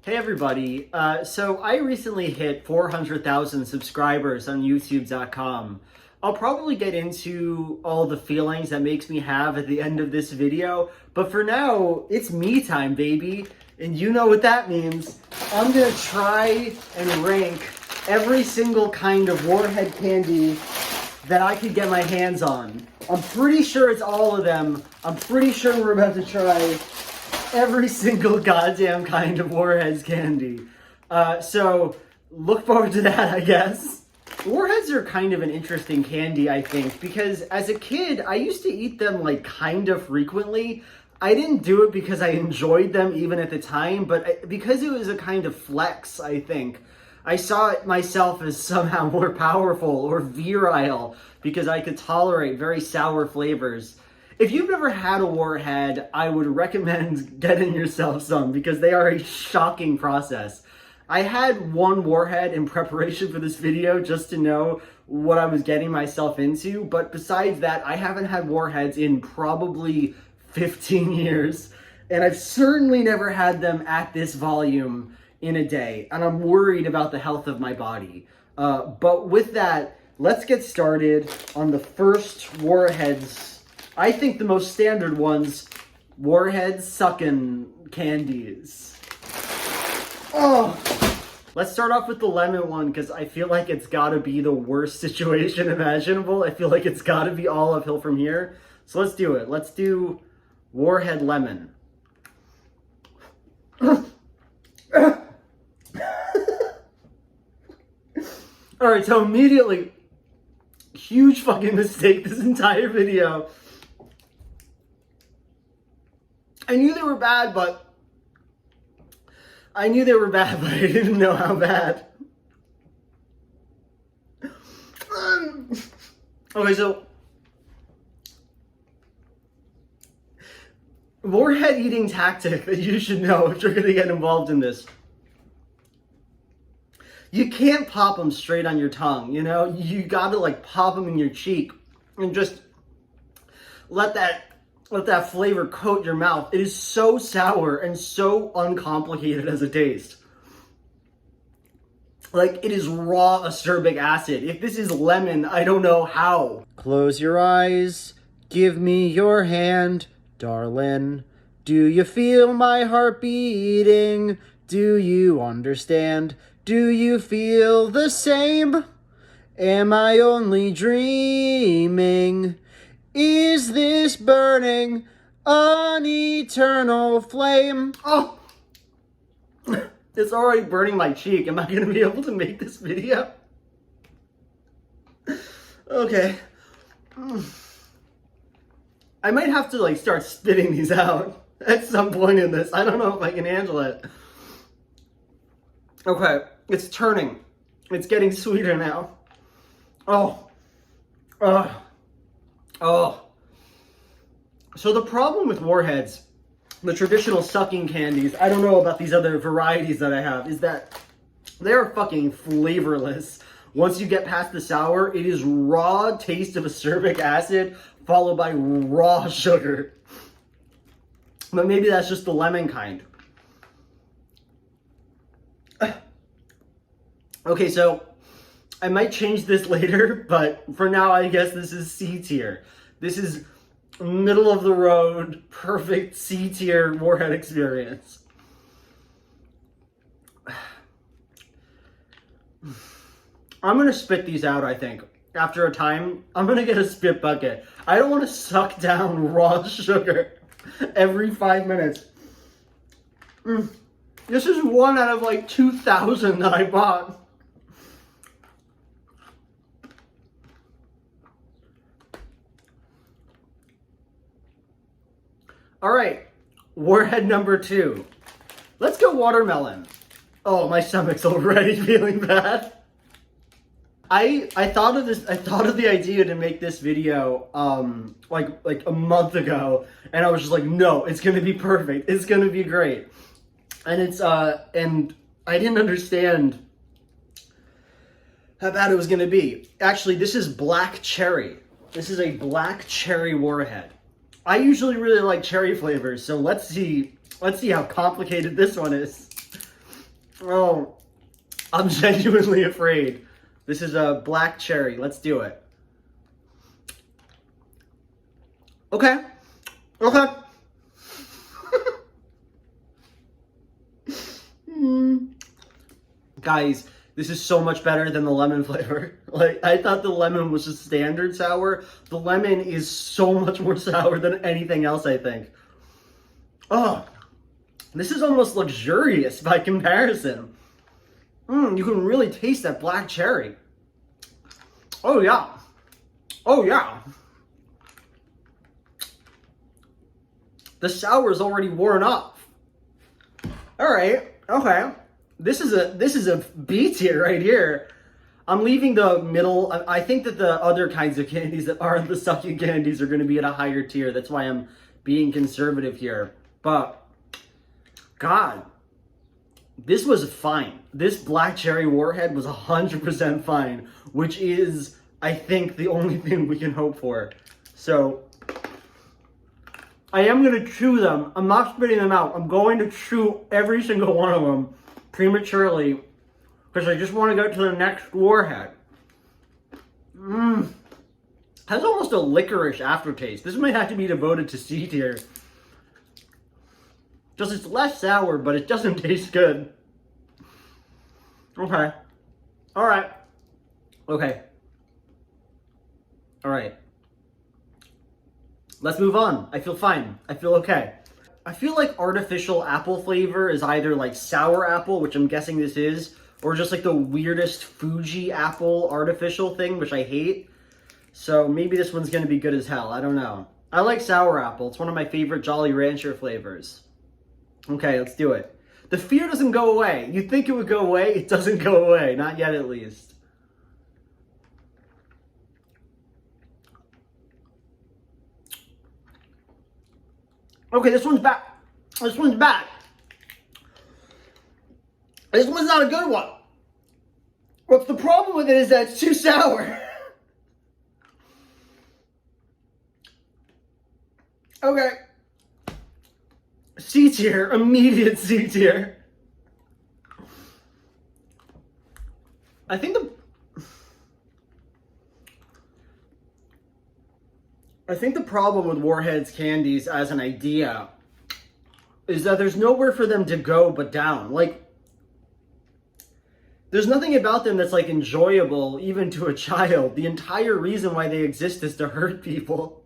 Hey everybody, so I recently hit 400,000 subscribers on YouTube.com. I'll probably get into all the feelings that makes me have at the end of this video, but for now, it's me time, baby. And you know what that means. I'm gonna try and rank every single kind of Warhead candy that I could get my hands on. I'm pretty sure it's all of them. I'm pretty sure we're about to try every single goddamn kind of Warheads candy. So look forward to that, I guess. Warheads are kind of an interesting candy, I think, because as a kid, I used to eat them like kind of frequently. I didn't do it because I enjoyed them even at the time, but because it was a kind of flex, I think. I saw it myself as somehow more powerful or virile because I could tolerate very sour flavors. If you've never had a Warhead, I would recommend getting yourself some because they are a shocking process. I had one Warhead in preparation for this video just to know what I was getting myself into, but besides that, I haven't had Warheads in probably 15 years, and I've certainly never had them at this volume in a day, and I'm worried about the health of my body. But with that, let's get started on the first Warheads. I think the most standard ones, Warheads sucking candies. Oh, let's start off with the lemon one because I feel like it's gotta be the worst situation imaginable. I feel like it's gotta be all uphill from here. So let's do it. Let's do Warhead lemon. Alright, so immediately, huge fucking mistake this entire video. I knew they were bad, but I didn't know how bad. Okay, so Warhead eating tactic that you should know if you're gonna get involved in this. You can't pop them straight on your tongue, you know? You gotta like pop them in your cheek and just let that flavor coat your mouth. It is so sour and so uncomplicated as a taste. Like, it is raw ascorbic acid. If this is lemon, I don't know how. Close your eyes, give me your hand, darling. Do you feel my heart beating? Do you understand? Do you feel the same? Am I only dreaming? Is this burning an eternal flame? Oh, it's already burning my cheek. Am I going to be able to make this video? Okay. I might have to like start spitting these out at some point in this. I don't know if I can handle it. Okay, it's turning. It's getting sweeter now. Oh. So the problem with Warheads, the traditional sucking candies, I don't know about these other varieties that I have, is that they're fucking flavorless. Once you get past the sour, it is raw taste of ascorbic acid followed by raw sugar. But maybe that's just the lemon kind. Okay, so I might change this later, but for now, I guess this is C tier. This is middle of the road, perfect C tier Warhead experience. I'm gonna spit these out, I think. After a time, I'm gonna get a spit bucket. I don't want to suck down raw sugar every 5 minutes. This is one out of like 2,000 that I bought. All right, Warhead number 2. Let's go watermelon. Oh, my stomach's already feeling bad. I thought of this. I thought of the idea to make this video like a month ago, and I was just like, no, it's gonna be perfect. It's gonna be great. And it's and I didn't understand how bad it was gonna be. Actually, this is black cherry. This is a black cherry Warhead. I usually really like cherry flavors, so let's see how complicated this one is. Oh, I'm genuinely afraid. This is a black cherry. Let's do it. Okay. Okay. Guys, this is so much better than the lemon flavor. Like, I thought the lemon was just standard sour. The lemon is so much more sour than anything else, I think. Oh, this is almost luxurious by comparison. You can really taste that black cherry. Oh, yeah. Oh, yeah. The sour is already worn off. All right. Okay. This is a B tier right here. I'm leaving the middle. I think that the other kinds of candies that aren't the sucking candies are going to be at a higher tier. That's why I'm being conservative here. But, God, this was fine. This black cherry Warhead was 100% fine, which is, I think, the only thing we can hope for. So, I am going to chew them. I'm not spitting them out. I'm going to chew every single one of them prematurely because I just want to go to the next Warhead. Has almost a licorice aftertaste. This might have to be devoted to C tier. Just it's less sour, but it doesn't taste good. Okay. All right. Okay. All right. Let's move on. I feel fine. I feel okay. I feel like artificial apple flavor is either like sour apple, which I'm guessing this is, or just like the weirdest Fuji apple artificial thing, which I hate. So maybe this one's going to be good as hell. I don't know. I like sour apple. It's one of my favorite Jolly Rancher flavors. Okay, let's do it. The fear doesn't go away. You'd think it would go away. It doesn't go away. Not yet, at least. Okay, this one's back. This one's back. This one's not a good one. What's the problem with it is that it's too sour. Okay. C tier. Immediate C tier. I think the problem with Warheads candies as an idea is that there's nowhere for them to go but down. Like, there's nothing about them that's like enjoyable even to a child. The entire reason why they exist is to hurt people.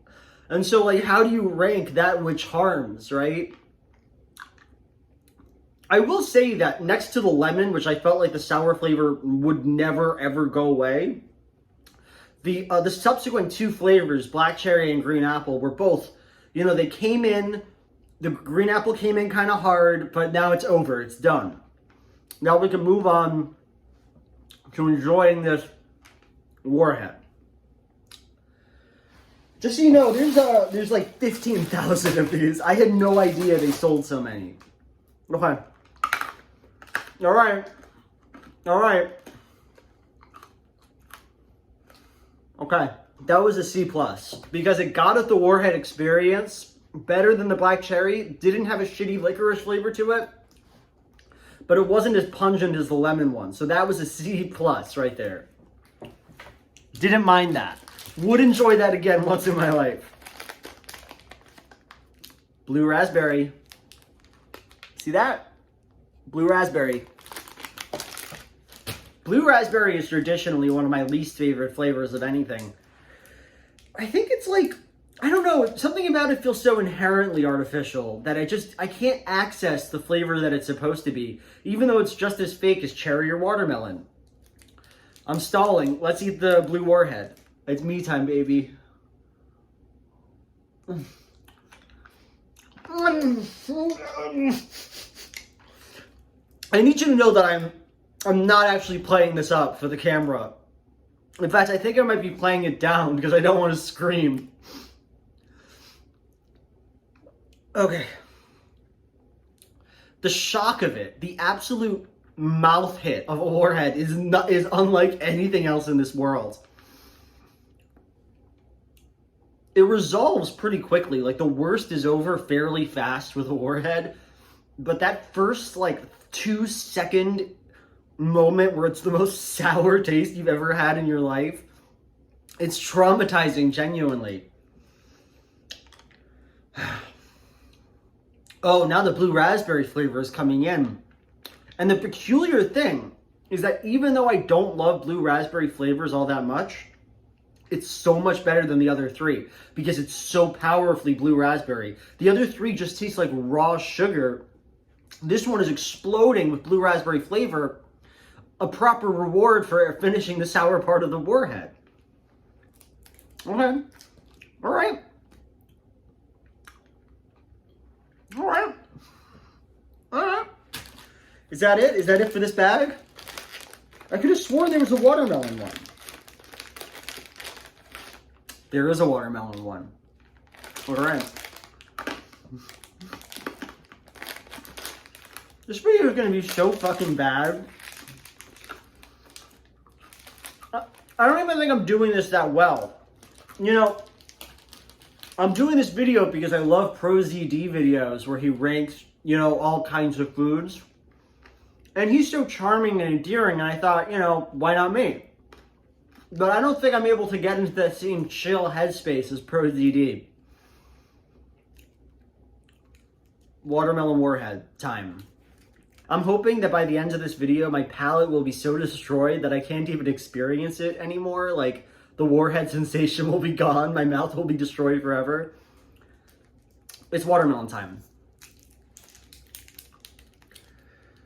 And so like, how do you rank that which harms, right? I will say that next to the lemon, which I felt like the sour flavor would never ever go away, the subsequent two flavors, black cherry and green apple, were both, you know, they came in, the green apple came in kind of hard, but now it's over, it's done. Now we can move on to enjoying this Warhead. Just so you know, there's like 15,000 of these. I had no idea they sold so many. Okay. All right. All right. Okay. That was a C+, because it got at the Warhead experience better than the black cherry. Didn't have a shitty licorice flavor to it, but it wasn't as pungent as the lemon one. So that was a C+ right there. Didn't mind that. Would enjoy that again once in my life. Blue raspberry. See that? Blue raspberry. Blue raspberry is traditionally one of my least favorite flavors of anything. I think it's like, I don't know, something about it feels so inherently artificial that I can't access the flavor that it's supposed to be, even though it's just as fake as cherry or watermelon. I'm stalling. Let's eat the blue Warhead. It's me time, baby. I need you to know that I'm not actually playing this up for the camera. In fact, I think I might be playing it down because I don't want to scream. Okay. The shock of it, the absolute mouth hit of a Warhead is unlike anything else in this world. It resolves pretty quickly. Like, the worst is over fairly fast with a Warhead, but that first like 2-second moment where it's the most sour taste you've ever had in your life. It's traumatizing, genuinely. Oh, now the blue raspberry flavor is coming in. And the peculiar thing is that even though I don't love blue raspberry flavors all that much, it's so much better than the other three because it's so powerfully blue raspberry. The other three just taste like raw sugar. This one is exploding with blue raspberry flavor, a proper reward for finishing the sour part of the Warhead. Okay. All right. All right. All right. Is that it? Is that it for this bag? I could have sworn there was a watermelon one. There is a watermelon one. All right. This video is going to be so fucking bad. I don't even think I'm doing this that well. You know, I'm doing this video because I love ProZD videos where he ranks, you know, all kinds of foods. And he's so charming and endearing, and I thought, you know, why not me? But I don't think I'm able to get into that same chill headspace as ProZD. Watermelon Warhead time. I'm hoping that by the end of this video, my palate will be so destroyed that I can't even experience it anymore. Like, the Warhead sensation will be gone. My mouth will be destroyed forever. It's watermelon time.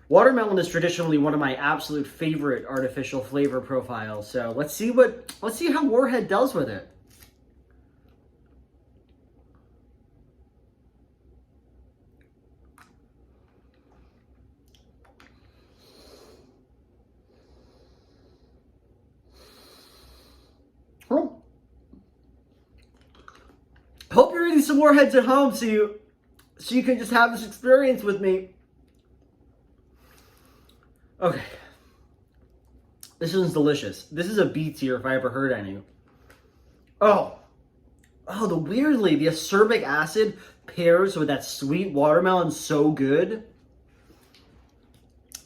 Watermelon is traditionally one of my absolute favorite artificial flavor profiles. So let's see how Warhead does with it. Hope you're eating some Warheads at home so you can just have this experience with me. Okay. This one's delicious. This is a B tier if I ever heard any. Oh, the acerbic acid pairs with that sweet watermelon so good.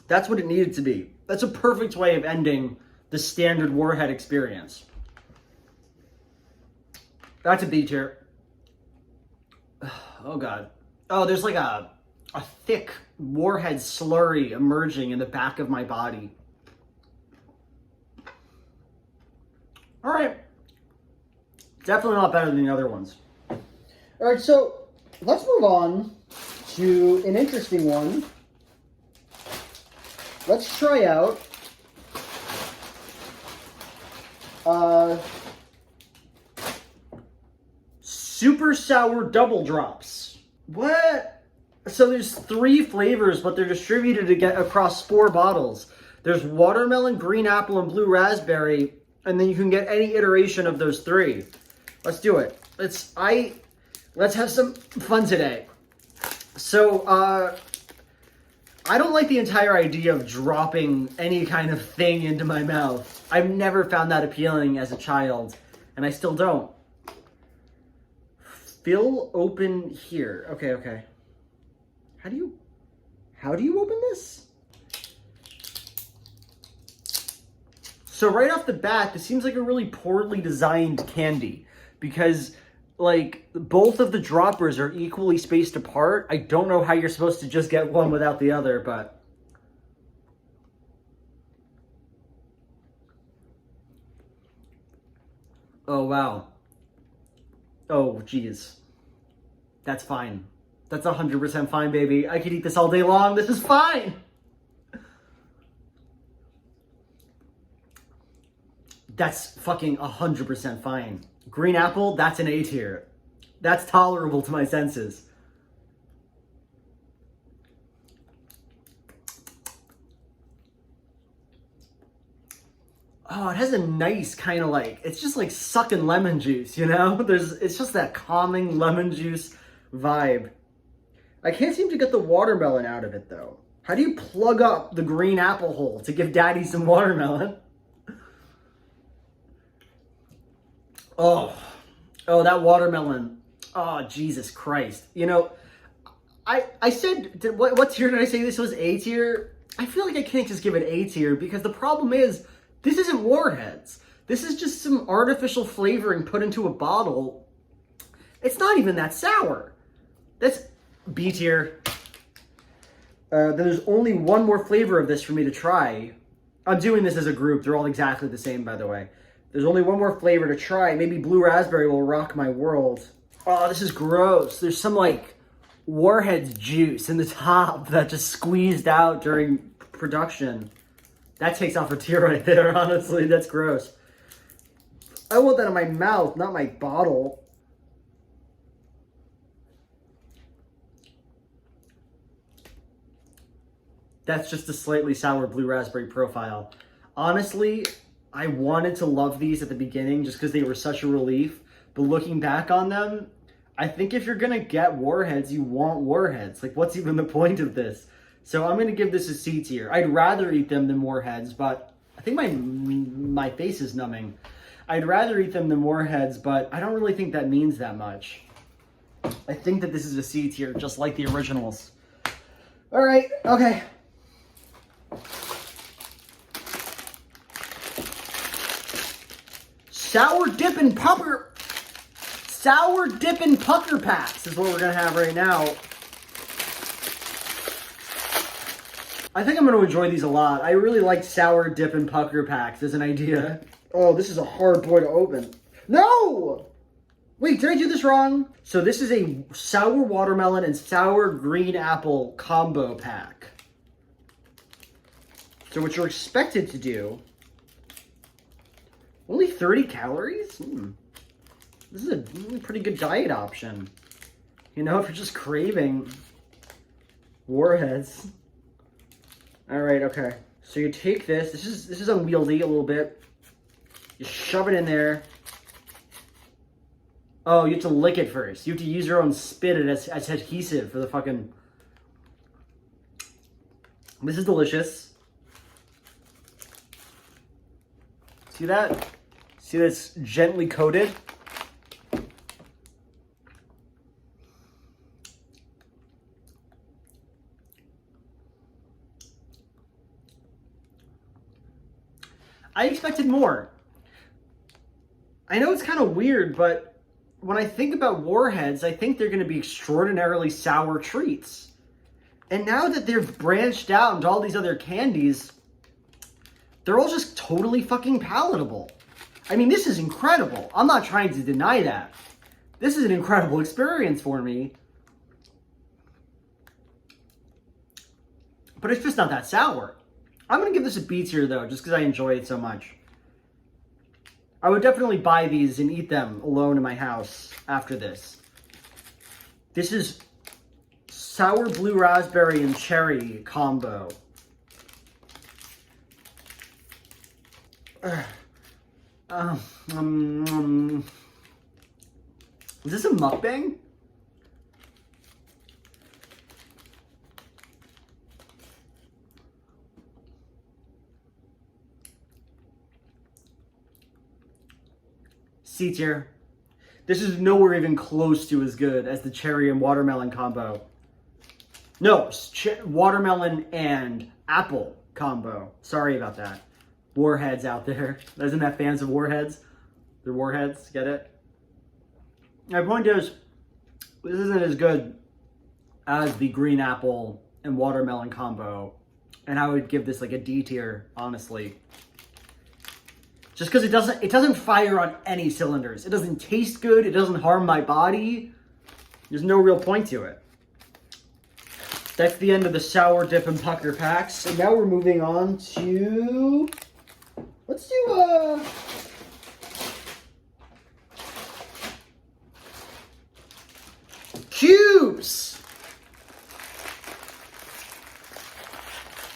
That's what it needed to be. That's a perfect way of ending the standard Warhead experience. That's a B tier. Oh God. Oh, there's like a thick Warhead slurry emerging in the back of my body. All right. Definitely not better than the other ones. All right, so let's move on to an interesting one. Let's try out super sour double drops. What? So there's 3 flavors, but they're distributed across 4 bottles. There's watermelon, green apple, and blue raspberry, and then you can get any iteration of those 3. Let's do it. Let's have some fun today. So I don't like the entire idea of dropping any kind of thing into my mouth. I've never found that appealing as a child, and I still don't. Fill open here. Okay. How do you open this? So right off the bat, this seems like a really poorly designed candy because like both of the droppers are equally spaced apart. I don't know how you're supposed to just get one without the other, but oh wow. Oh geez. That's fine. That's 100% fine, baby. I could eat this all day long. This is fine. That's fucking 100% fine. Green apple, that's an A tier. That's tolerable to my senses. Oh, it has a nice kind of like, it's just like sucking lemon juice, you know? It's just that calming lemon juice vibe. I can't seem to get the watermelon out of it though. How do you plug up the green apple hole to give daddy some watermelon? Oh, that watermelon. Oh, Jesus Christ. You know, I said, what tier did I say this was? A tier? I feel like I can't just give it A tier because the problem is, this isn't Warheads. This is just some artificial flavoring put into a bottle. It's not even that sour. That's B tier. There's only one more flavor of this for me to try. I'm doing this as a group. They're all exactly the same, by the way. There's only one more flavor to try. Maybe blue raspberry will rock my world. Oh, this is gross. There's some, like, Warheads juice in the top that just squeezed out during production. That takes off a tear right there, honestly. That's gross. I want that in my mouth, not my bottle. That's just a slightly sour blue raspberry profile. Honestly, I wanted to love these at the beginning just because they were such a relief. But looking back on them, I think if you're going to get Warheads, you want Warheads. Like, what's even the point of this? So I'm going to give this a C tier. I'd rather eat them than Warheads, but I think my face is numbing. I'd rather eat them than Warheads, but I don't really think that means that much. I think that this is a C tier, just like the originals. All right, okay. Sour Dip and Pucker Packs is what we're gonna have right now. I think I'm gonna enjoy these a lot. I really like Sour Dip and Pucker Packs as an idea. Oh, this is a hard boy to open. No! Wait, did I do this wrong? So this is a sour watermelon and sour green apple combo pack. So what you're expected to do, only 30 calories? This is a really pretty good diet option. You know, if you're just craving Warheads. All right, okay. So you take this. This is unwieldy a little bit. You shove it in there. Oh, you have to lick it first. You have to use your own spit as adhesive for the fucking... This is delicious. See that? See that's gently coated? I expected more. I know it's kind of weird, but when I think about Warheads, I think they're going to be extraordinarily sour treats. And now that they've branched out into all these other candies, they're all just totally fucking palatable. I mean, this is incredible. I'm not trying to deny that. This is an incredible experience for me. But it's just not that sour. I'm going to give this a B tier, though, just because I enjoy it so much. I would definitely buy these and eat them alone in my house after this. This is sour blue raspberry and cherry combo. Is this a mukbang? C tier. This is nowhere even close to as good as the cherry and watermelon combo. No, watermelon and apple combo. Sorry about that. Warheads out there. Isn't that fans of Warheads? They're Warheads, get it? My point is, this isn't as good as the green apple and watermelon combo. And I would give this like a D tier, honestly. Just because it doesn't fire on any cylinders. It doesn't taste good. It doesn't harm my body. There's no real point to it. That's the end of the Sour Dip and Pucker packs. And now we're moving on to... Let's do cubes.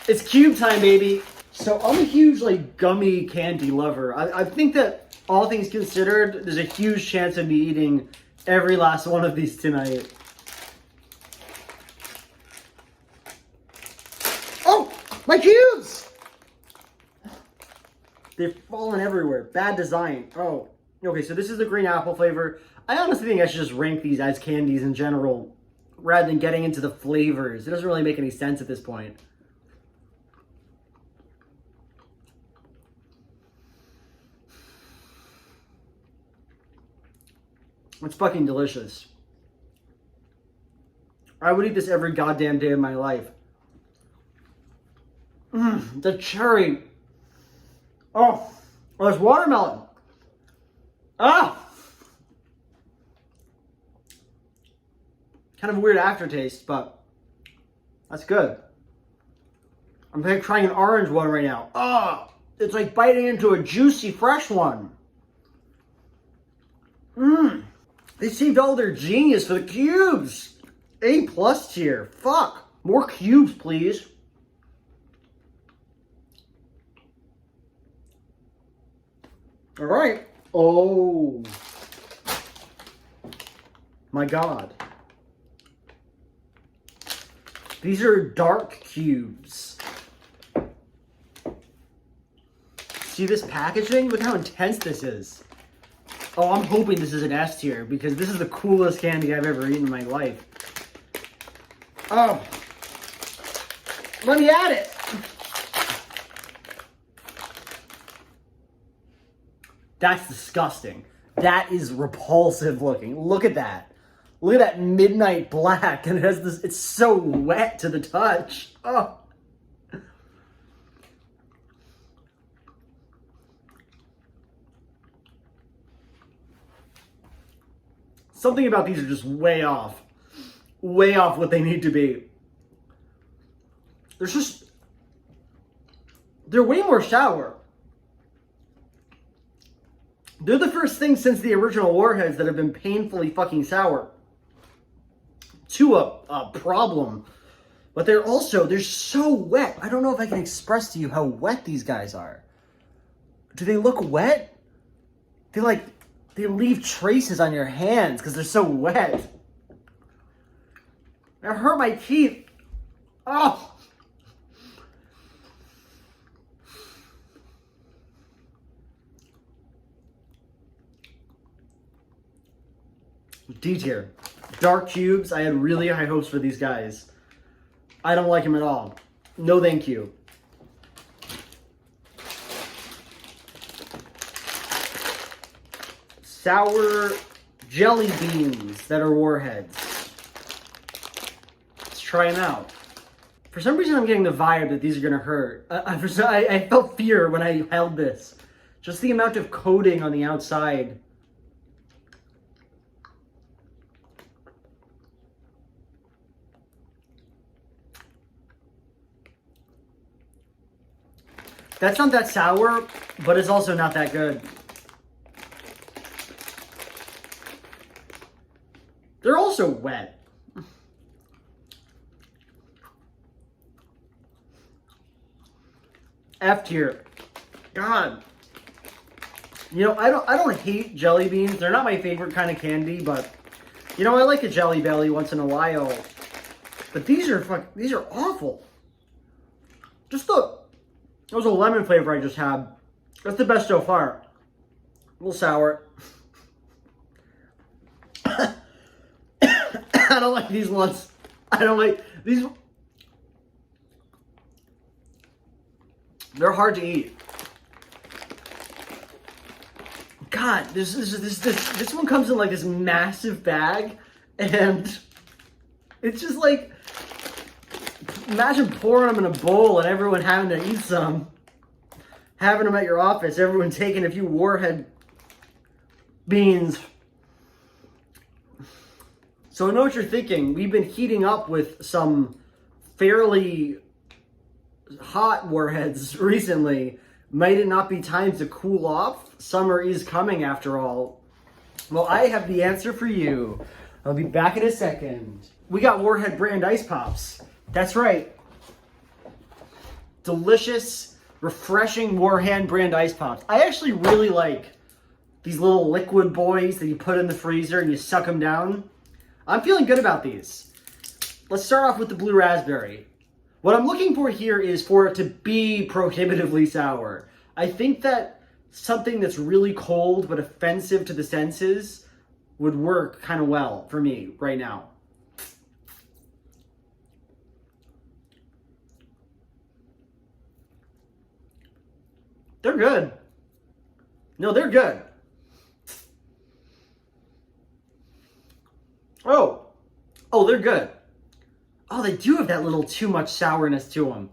It's cube time, baby. So I'm a huge like gummy candy lover. I think that all things considered, there's a huge chance of me eating every last one of these tonight. Oh, my cubes! They've fallen everywhere. Bad design. Oh, okay, so this is the green apple flavor. I honestly think I should just rank these as candies in general rather than getting into the flavors. It doesn't really make any sense at this point. It's fucking delicious. I would eat this every goddamn day of my life. The cherry. Oh, there's watermelon. Ah! Kind of a weird aftertaste, but that's good. I'm trying an orange one right now. Ah! It's like biting into a juicy, fresh one. They saved all their genius for the cubes. A+ tier. Fuck. More cubes, please. All right. Oh. My God. These are dark cubes. See this packaging? Look how intense this is. Oh, I'm hoping this is an S tier because this is the coolest candy I've ever eaten in my life. Oh. Let me at it. That's disgusting. That is repulsive looking. Look at that. Look at that midnight black, and it has this, it's so wet to the touch. Oh. Something about these are just way off. Way off what they need to be. They're way more sour. They're the first thing since the original Warheads that have been painfully fucking sour. To a problem. But they're so wet. I don't know if I can express to you how wet these guys are. Do they look wet? They leave traces on your hands because they're so wet. It hurt my teeth. Oh. D tier. Dark cubes. I had really high hopes for these guys. I don't like them at all. No thank you. Sour jelly beans that are Warheads. Let's try them out. For some reason, I'm getting the vibe that these are going to hurt. I felt fear when I held this. Just the amount of coating on the outside. That's not that sour, but it's also not that good. They're also wet. F tier. God. You know, I don't hate jelly beans. They're not my favorite kind of candy, but you know, I like a Jelly Belly once in a while. But these are awful. Just look. That was a lemon flavor I just had. That's the best so far. A little sour. I don't like these ones. I don't like these. They're hard to eat. God, this one comes in like this massive bag, and it's just like, imagine pouring them in a bowl and everyone having to eat some. Having them at your office, everyone taking a few Warhead beans. So I know what you're thinking. We've been heating up with some fairly hot Warheads recently. Might it not be time to cool off? Summer is coming after all. Well, I have the answer for you. I'll be back in a second. We got Warhead brand ice pops. That's right. Delicious, refreshing Warhead brand ice pops. I actually really like these little liquid boys that you put in the freezer and you suck them down. I'm feeling good about these. Let's start off with the blue raspberry. What I'm looking for here is for it to be prohibitively sour. I think that something that's really cold but offensive to the senses would work kind of well for me right now. They're good. No, they're good. Oh, they're good. Oh, they do have that little too much sourness to them.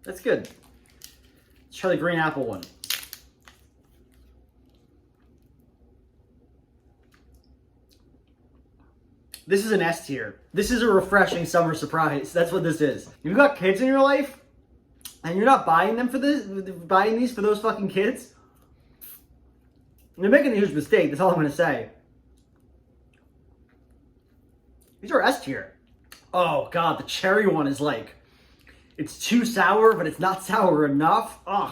That's good. Let's try the green apple one. This is an S tier. This is a refreshing summer surprise. That's what this is. You've got kids in your life, and you're not buying them for this, buying these for those fucking kids. You're making a huge mistake. That's all I'm gonna say. These are S tier. Oh god, the cherry one is like, it's too sour, but it's not sour enough. Ugh.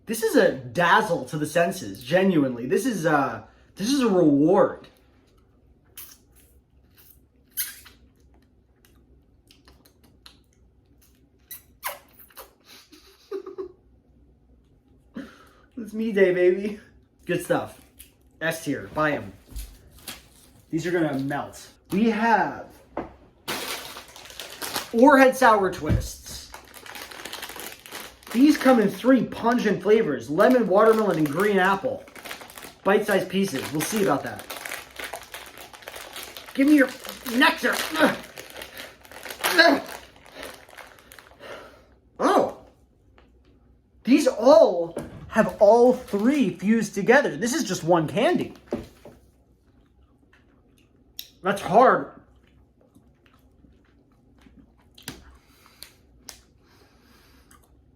This is a dazzle to the senses, genuinely. This is a reward. It's me day, baby. Good stuff. S tier, buy them. These are gonna melt. We have Warhead Sour Twists. These come in 3 pungent flavors: lemon, watermelon, and green apple. Bite-sized pieces. We'll see about that. Give me your nectar. Oh. These all have all 3 fused together. This is just one candy. That's hard.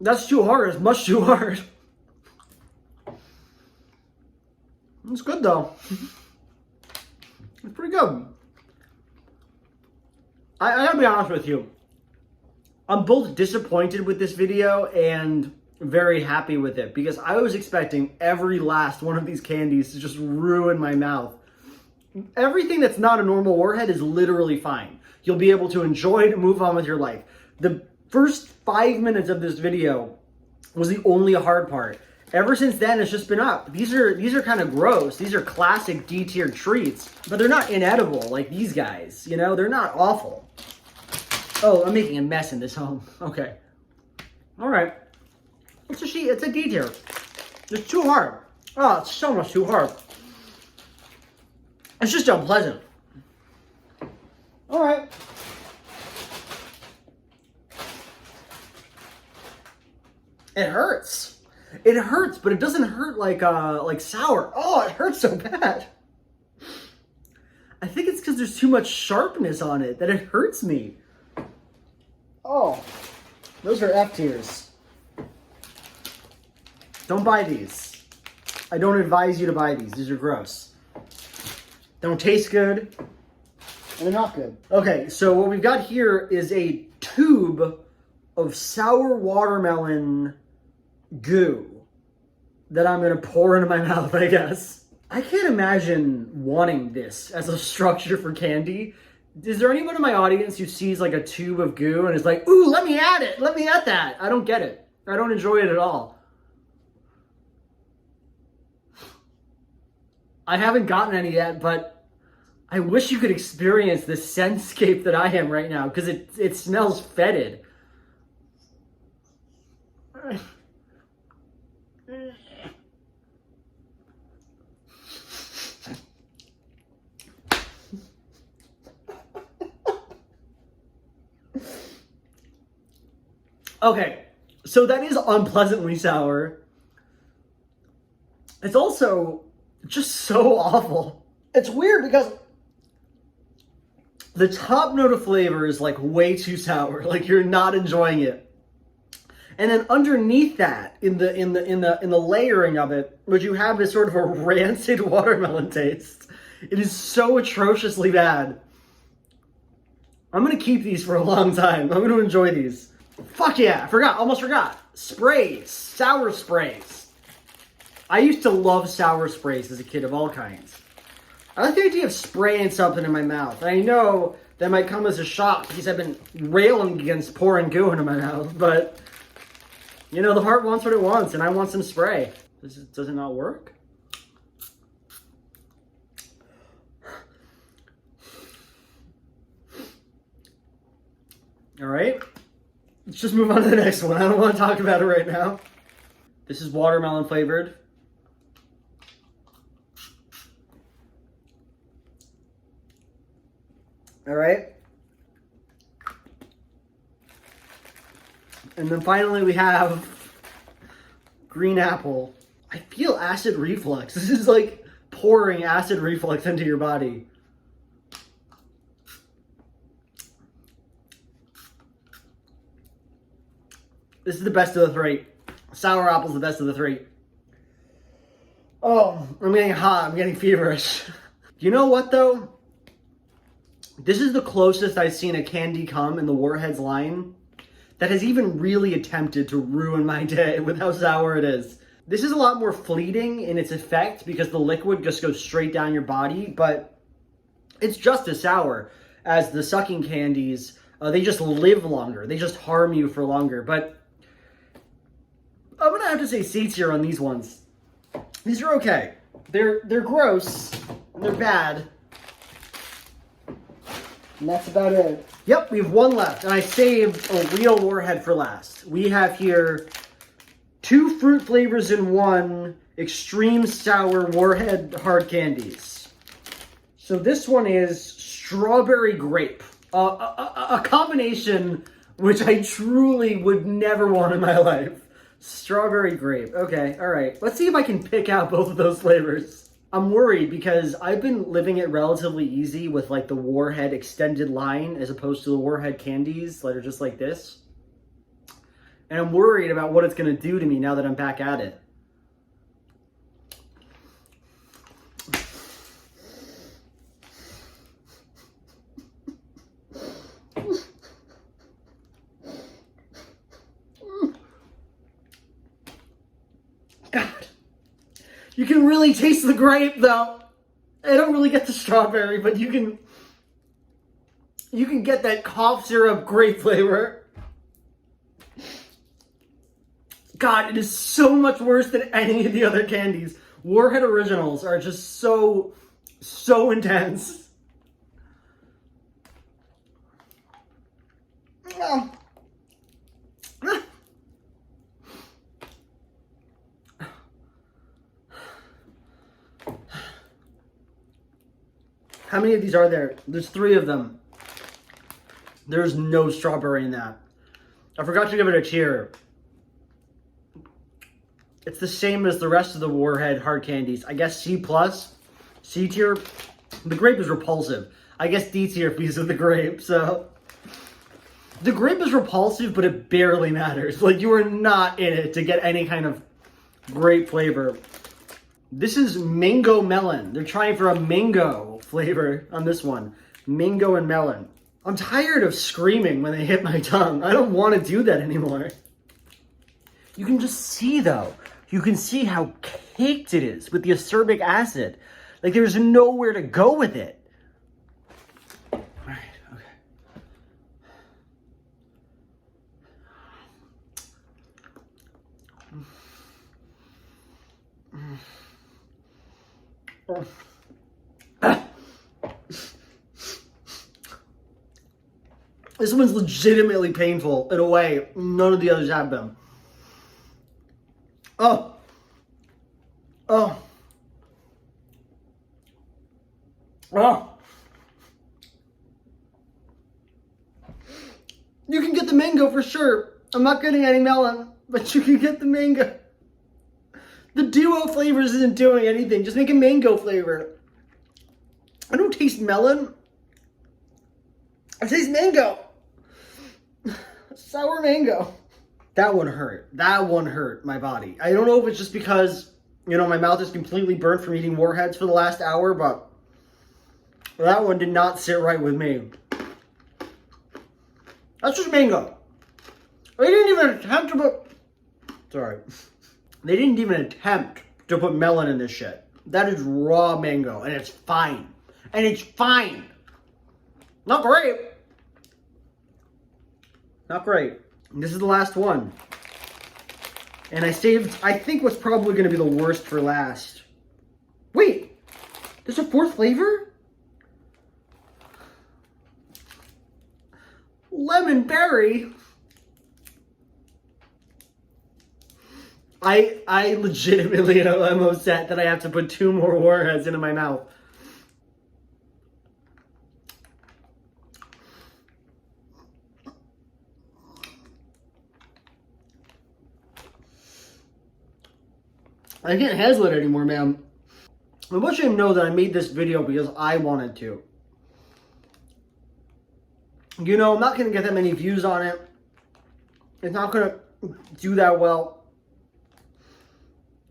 That's too hard. It's much too hard. It's good though. It's pretty good. I gotta be honest with you. I'm both disappointed with this video and very happy with it, because I was expecting every last one of these candies to just ruin my mouth. Everything that's not a normal Warhead is literally fine. You'll be able to enjoy it and move on with your life. The first 5 minutes of this video was the only hard part. Ever since then, it's just been up. These are kind of gross. These are classic D-tier treats, but they're not inedible like these guys. You know, they're not awful. Oh, I'm making a mess in this home. Okay. All right. It's a D-tier. It's too hard. Oh, it's so much too hard. It's just unpleasant. All right. It hurts. It hurts, but it doesn't hurt like sour. Oh, it hurts so bad. I think it's because there's too much sharpness on it that it hurts me. Oh, those are F tiers. Don't buy these. I don't advise you to buy these. These are gross. Don't taste good, and they're not good. Okay, so what we've got here is a tube of sour watermelon goo that I'm gonna pour into my mouth, I guess. I can't imagine wanting this as a structure for candy. Is there anyone in my audience who sees like a tube of goo and is like, ooh, let me add it, let me add that? I don't get it. I don't enjoy it at all. I haven't gotten any yet, but I wish you could experience the scentscape that I am right now, because it smells fetid. Okay, so that is unpleasantly sour. It's also just so awful. It's weird because the top note of flavor is like way too sour, like you're not enjoying it. And then underneath that, in the layering of it, what you have is sort of a rancid watermelon taste. It is so atrociously bad. I'm gonna keep these for a long time. I'm gonna enjoy these. Fuck yeah, almost forgot. Sprays, sour sprays. I used to love sour sprays as a kid of all kinds. I like the idea of spraying something in my mouth. I know that might come as a shock because I've been railing against pouring goo into my mouth, but you know, the heart wants what it wants, and I want some spray. Does it not work? All right, let's just move on to the next one. I don't want to talk about it right now. This is watermelon flavored. All right. And then finally we have green apple. I feel acid reflux. This is like pouring acid reflux into your body. This is the best of the three. Sour apple's the best of the three. Oh, I'm getting hot. I'm getting feverish. You know what though? This is the closest I've seen a candy come in the Warheads line that has even really attempted to ruin my day with how sour it is. This is a lot more fleeting in its effect because the liquid just goes straight down your body, but it's just as sour as the sucking candies. They just live longer. They just harm you for longer. But I'm gonna have to say C tier on these ones. These are okay. They're gross and they're bad. And that's about it. Yep, we have one left, and I saved a real Warhead for last. We have here 2 fruit flavors in one extreme sour Warhead hard candies. So this one is strawberry grape. A combination which I truly would never want in my life. Strawberry grape. Okay, all right. Let's see if I can pick out both of those flavors. I'm worried because I've been living it relatively easy with like the Warhead extended line as opposed to the Warhead candies that are just like this. And I'm worried about what it's going to do to me now that I'm back at it. God. You can really taste the grape though. I don't really get the strawberry, but you can get that cough syrup grape flavor. God, it is so much worse than any of the other candies. Warhead Originals are just so intense. Oh. How many of these are there? There's 3 of them. There's no strawberry in that. I forgot to give it a tier. It's the same as the rest of the Warhead hard candies. I guess C+, C tier. The grape is repulsive. I guess D tier because of the grape, so. The grape is repulsive, but it barely matters. Like, you are not in it to get any kind of grape flavor. This is mango melon. They're trying for a mango flavor on this one. Mango and melon. I'm tired of screaming when they hit my tongue. I don't want to do that anymore. You can just see though. You can see how caked it is with the acerbic acid. Like there's nowhere to go with it. All right, okay. This one's legitimately painful in a way none of the others have been. Oh. Oh. Oh. You can get the mango for sure. I'm not getting any melon, but you can get the mango. The duo flavors isn't doing anything. Just make a mango flavor. I don't taste melon. I taste mango. Sour mango. That one hurt. That one hurt my body. I don't know if it's just because, you know, my mouth is completely burnt from eating Warheads for the last hour, but that one did not sit right with me. That's just mango. They didn't even attempt to put... Sorry. They didn't even attempt to put melon in this shit. That is raw mango, and it's fine. And it's fine. Not great. Not great. This is the last one. And I saved, I think, what's probably going to be the worst for last. Wait, there's a 4th flavor? lemon berry. I legitimately am almost set that I have to put 2 more Warheads into my mouth. I can't handle it anymore, man. I want you to know that I made this video because I wanted to. You know, I'm not going to get that many views on it. It's not going to do that well.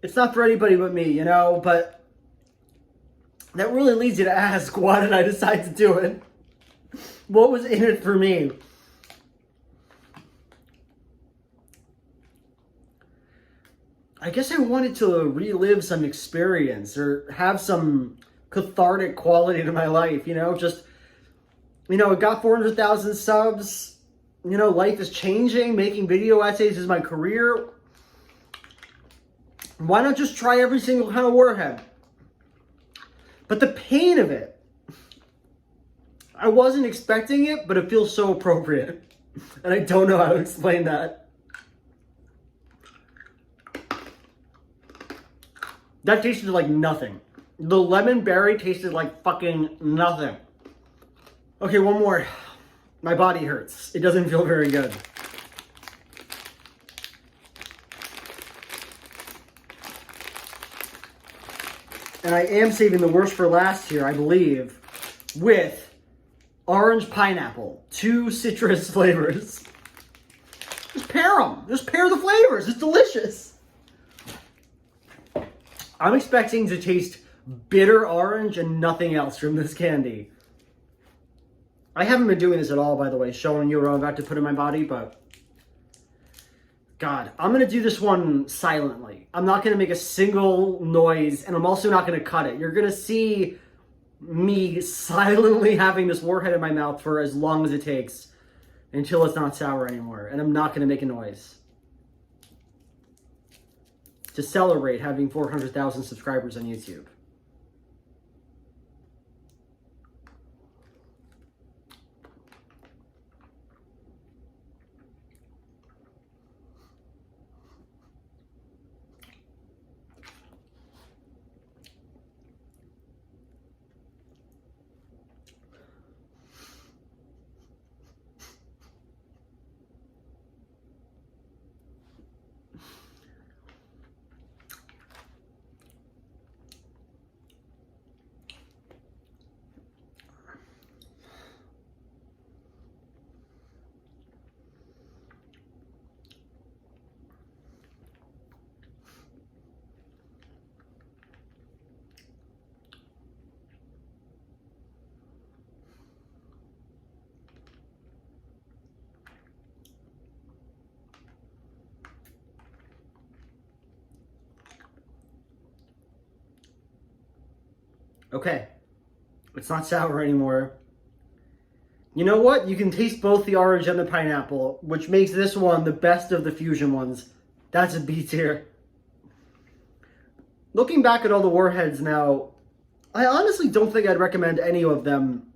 It's not for anybody but me, you know, but that really leads you to ask, why did I decide to do it? What was in it for me? I guess I wanted to relive some experience or have some cathartic quality to my life, you know, just, you know, it got 400,000 subs, you know, life is changing, making video essays is my career. Why not just try every single kind of Warhead? But the pain of it, I wasn't expecting it, but it feels so appropriate. And I don't know how to explain that. That tasted like nothing. The lemon berry tasted like fucking nothing. Okay, one more. My body hurts. It doesn't feel very good. And I am saving the worst for last here, I believe, with orange pineapple. 2 citrus flavors. Just pair them. Just pair the flavors. It's delicious. I'm expecting to taste bitter orange and nothing else from this candy. I haven't been doing this at all, by the way, showing you what I'm about to put in my body, but God, I'm going to do this one silently. I'm not going to make a single noise, and I'm also not going to cut it. You're going to see me silently having this Warhead in my mouth for as long as it takes until it's not sour anymore, and I'm not going to make a noise. To celebrate having 400,000 subscribers on YouTube. Okay, it's not sour anymore. You know what? You can taste both the orange and the pineapple, which makes this one the best of the fusion ones. That's a B tier. Looking back at all the Warheads now, I honestly don't think I'd recommend any of them,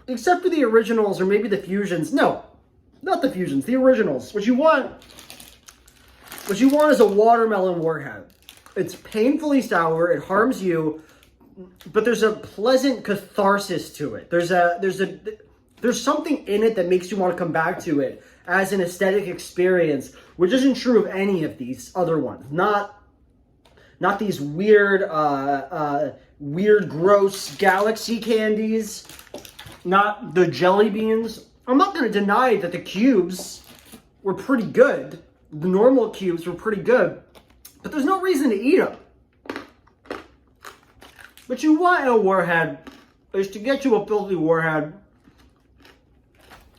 except for the originals or maybe the fusions. No, not the fusions, the originals. What you want is a watermelon Warhead. It's painfully sour, it harms you, but there's a pleasant catharsis to it. There's something in it that makes you want to come back to it as an aesthetic experience, which isn't true of any of these other ones. Not these weird, gross galaxy candies. Not the jelly beans. I'm not going to deny that the cubes were pretty good. The normal cubes were pretty good, but there's no reason to eat them. But you want a Warhead is to get you a filthy Warhead.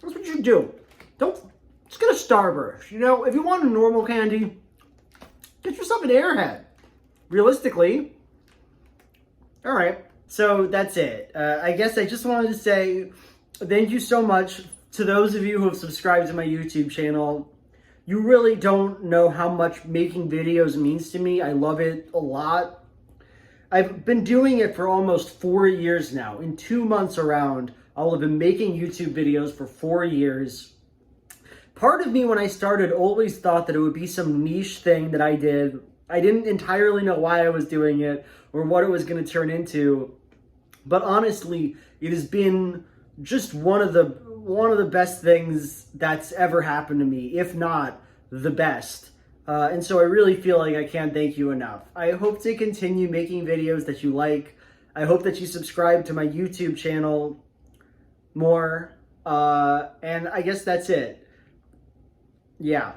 That's what you do. Just get a Starburst. You know, if you want a normal candy, get yourself an Airhead. Realistically. All right. So that's it. I guess I just wanted to say thank you so much to those of you who have subscribed to my YouTube channel. You really don't know how much making videos means to me. I love it a lot. I've been doing it for almost 4 years now. In 2 months around, I'll have been making YouTube videos for 4 years. Part of me, when I started, always thought that it would be some niche thing that I did. I didn't entirely know why I was doing it or what it was going to turn into. But honestly, it has been just one of the best things that's ever happened to me, if not the best. And so I really feel like I can't thank you enough. I hope to continue making videos that you like. I hope that you subscribe to my YouTube channel more. And I guess that's it. Yeah.